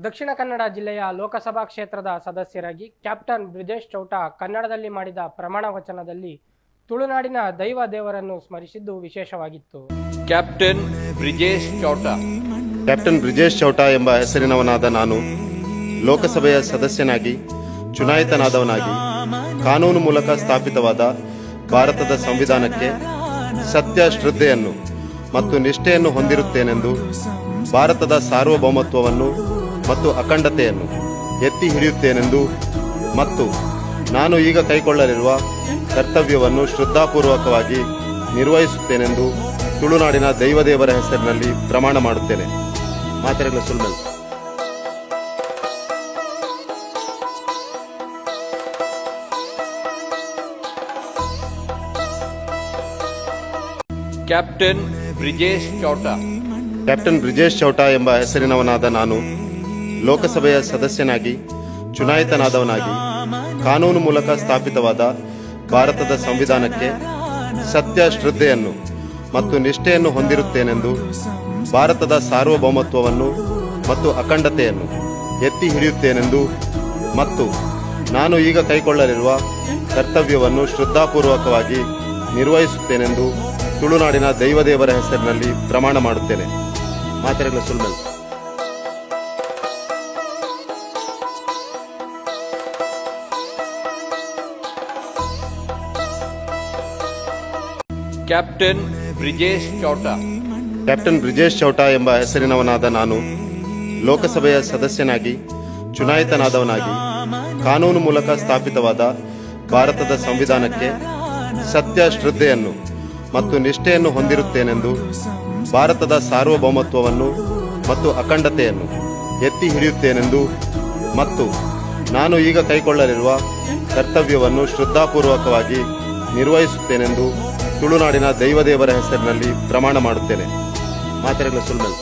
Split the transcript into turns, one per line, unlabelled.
ದಕ್ಷಿಣ ಕನ್ನಡ ಜಿಲ್ಲೆಯ ಲೋಕಸಭಾ ಕ್ಷೇತ್ರದ ಸದಸ್ಯರಾಗಿ ಕ್ಯಾಪ್ಟನ್ ಬ್ರಿಜೇಶ್ ಚೌಟ ಕನ್ನಡದಲ್ಲಿ ಮಾಡಿದ ಪ್ರಮಾಣ ವಚನದಲ್ಲಿ ತುಳುನಾಡಿನ ದೈವ ದೇವರನ್ನು ಸ್ಮರಿಸಿದ್ದು ವಿಶೇಷವಾಗಿತ್ತು.
ಕ್ಯಾಪ್ಟನ್
ಬ್ರಿಜೇಶ್ ಚೌಟ ಎಂಬ ಹೆಸರಿನವನಾದ ನಾನು ಲೋಕಸಭೆಯ ಸದಸ್ಯನಾಗಿ ಚುನಾಯಿತನಾದವನಾಗಿ ಕಾನೂನು ಮೂಲಕ ಸ್ಥಾಪಿತವಾದ ಭಾರತದ ಸಂವಿಧಾನಕ್ಕೆ ಸತ್ಯ ಶ್ರದ್ಧೆಯನ್ನು ಮತ್ತು ನಿಷ್ಠೆಯನ್ನು ಹೊಂದಿರುತ್ತೇನೆಂದು ಭಾರತದ ಸಾರ್ವಭೌಮತ್ವವನ್ನು ಮತ್ತು ಅಖಂಡತೆಯನ್ನು ಎತ್ತಿ ಹಿಡಿಯುತ್ತೇನೆಂದು ಮತ್ತು ನಾನು ಈಗ ಕೈಗೊಳ್ಳಲಿರುವ ಕರ್ತವ್ಯವನ್ನು ಶ್ರದ್ಧಾಪೂರ್ವಕವಾಗಿ ನಿರ್ವಹಿಸುತ್ತೇನೆಂದು ತುಳುನಾಡಿನ ದೈವದೇವರ ಹೆಸರಿನಲ್ಲಿ ಪ್ರಮಾಣ ಮಾಡುತ್ತೇನೆ. ಮಾತೆರೆಗಳ ಸುಲ್ಮೆಲ್.
ಕ್ಯಾಪ್ಟನ್
ಬ್ರಿಜೇಶ್ ಚೌಟ ಎಂಬ ಹೆಸರಿನವನಾದ ನಾನು ಲೋಕಸಭೆಯ ಸದಸ್ಯನಾಗಿ ಚುನಾಯಿತನಾದವನಾಗಿ ಕಾನೂನು ಮೂಲಕ ಸ್ಥಾಪಿತವಾದ ಭಾರತದ ಸಂವಿಧಾನಕ್ಕೆ ಸತ್ಯ ಶ್ರದ್ಧೆಯನ್ನು ಮತ್ತು ನಿಷ್ಠೆಯನ್ನು ಹೊಂದಿರುತ್ತೇನೆಂದು ಭಾರತದ ಸಾರ್ವಭೌಮತ್ವವನ್ನು ಮತ್ತು ಅಖಂಡತೆಯನ್ನು ಎತ್ತಿ ಹಿಡಿಯುತ್ತೇನೆಂದು ಮತ್ತು ನಾನು ಈಗ ಕೈಗೊಳ್ಳಲಿರುವ ಕರ್ತವ್ಯವನ್ನು ಶ್ರದ್ಧಾಪೂರ್ವಕವಾಗಿ ನಿರ್ವಹಿಸುತ್ತೇನೆಂದು ತುಳುನಾಡಿನ ದೈವದೇವರ ಹೆಸರಿನಲ್ಲಿ ಪ್ರಮಾಣ ಮಾಡುತ್ತೇನೆ. ಮಾತೆರೆಗಳ ಸುಲ್ಮೆಲ್.
ಕ್ಯಾಪ್ಟನ್
ಬ್ರಿಜೇಶ್ ಚೌಟ ಎಂಬ ಹೆಸರಿನವನಾದ ನಾನು ಲೋಕಸಭೆಯ ಸದಸ್ಯನಾಗಿ ಚುನಾಯಿತನಾದವನಾಗಿ ಕಾನೂನು ಮೂಲಕ ಸ್ಥಾಪಿತವಾದ ಭಾರತದ ಸಂವಿಧಾನಕ್ಕೆ ಸತ್ಯ ಶ್ರದ್ಧೆಯನ್ನು ಮತ್ತು ನಿಷ್ಠೆಯನ್ನು ಹೊಂದಿರುತ್ತೇನೆಂದು ಭಾರತದ ಸಾರ್ವಭೌಮತ್ವವನ್ನು ಮತ್ತು ಅಖಂಡತೆಯನ್ನು ಎತ್ತಿ ಹಿಡಿಯುತ್ತೇನೆಂದು ಮತ್ತು ನಾನು ಈಗ ಕೈಗೊಳ್ಳಲಿರುವ ಕರ್ತವ್ಯವನ್ನು ಶ್ರದ್ಧಾಪೂರ್ವಕವಾಗಿ ನಿರ್ವಹಿಸುತ್ತೇನೆಂದು ತುಳುನಾಡಿನ ದೈವದೇವರ ಹೆಸರಿನಲ್ಲಿ ಪ್ರಮಾಣ ಮಾಡುತ್ತೇನೆ. ಮಾತೆರೆಗಳ ಸುಲ್ಮೆಲ್.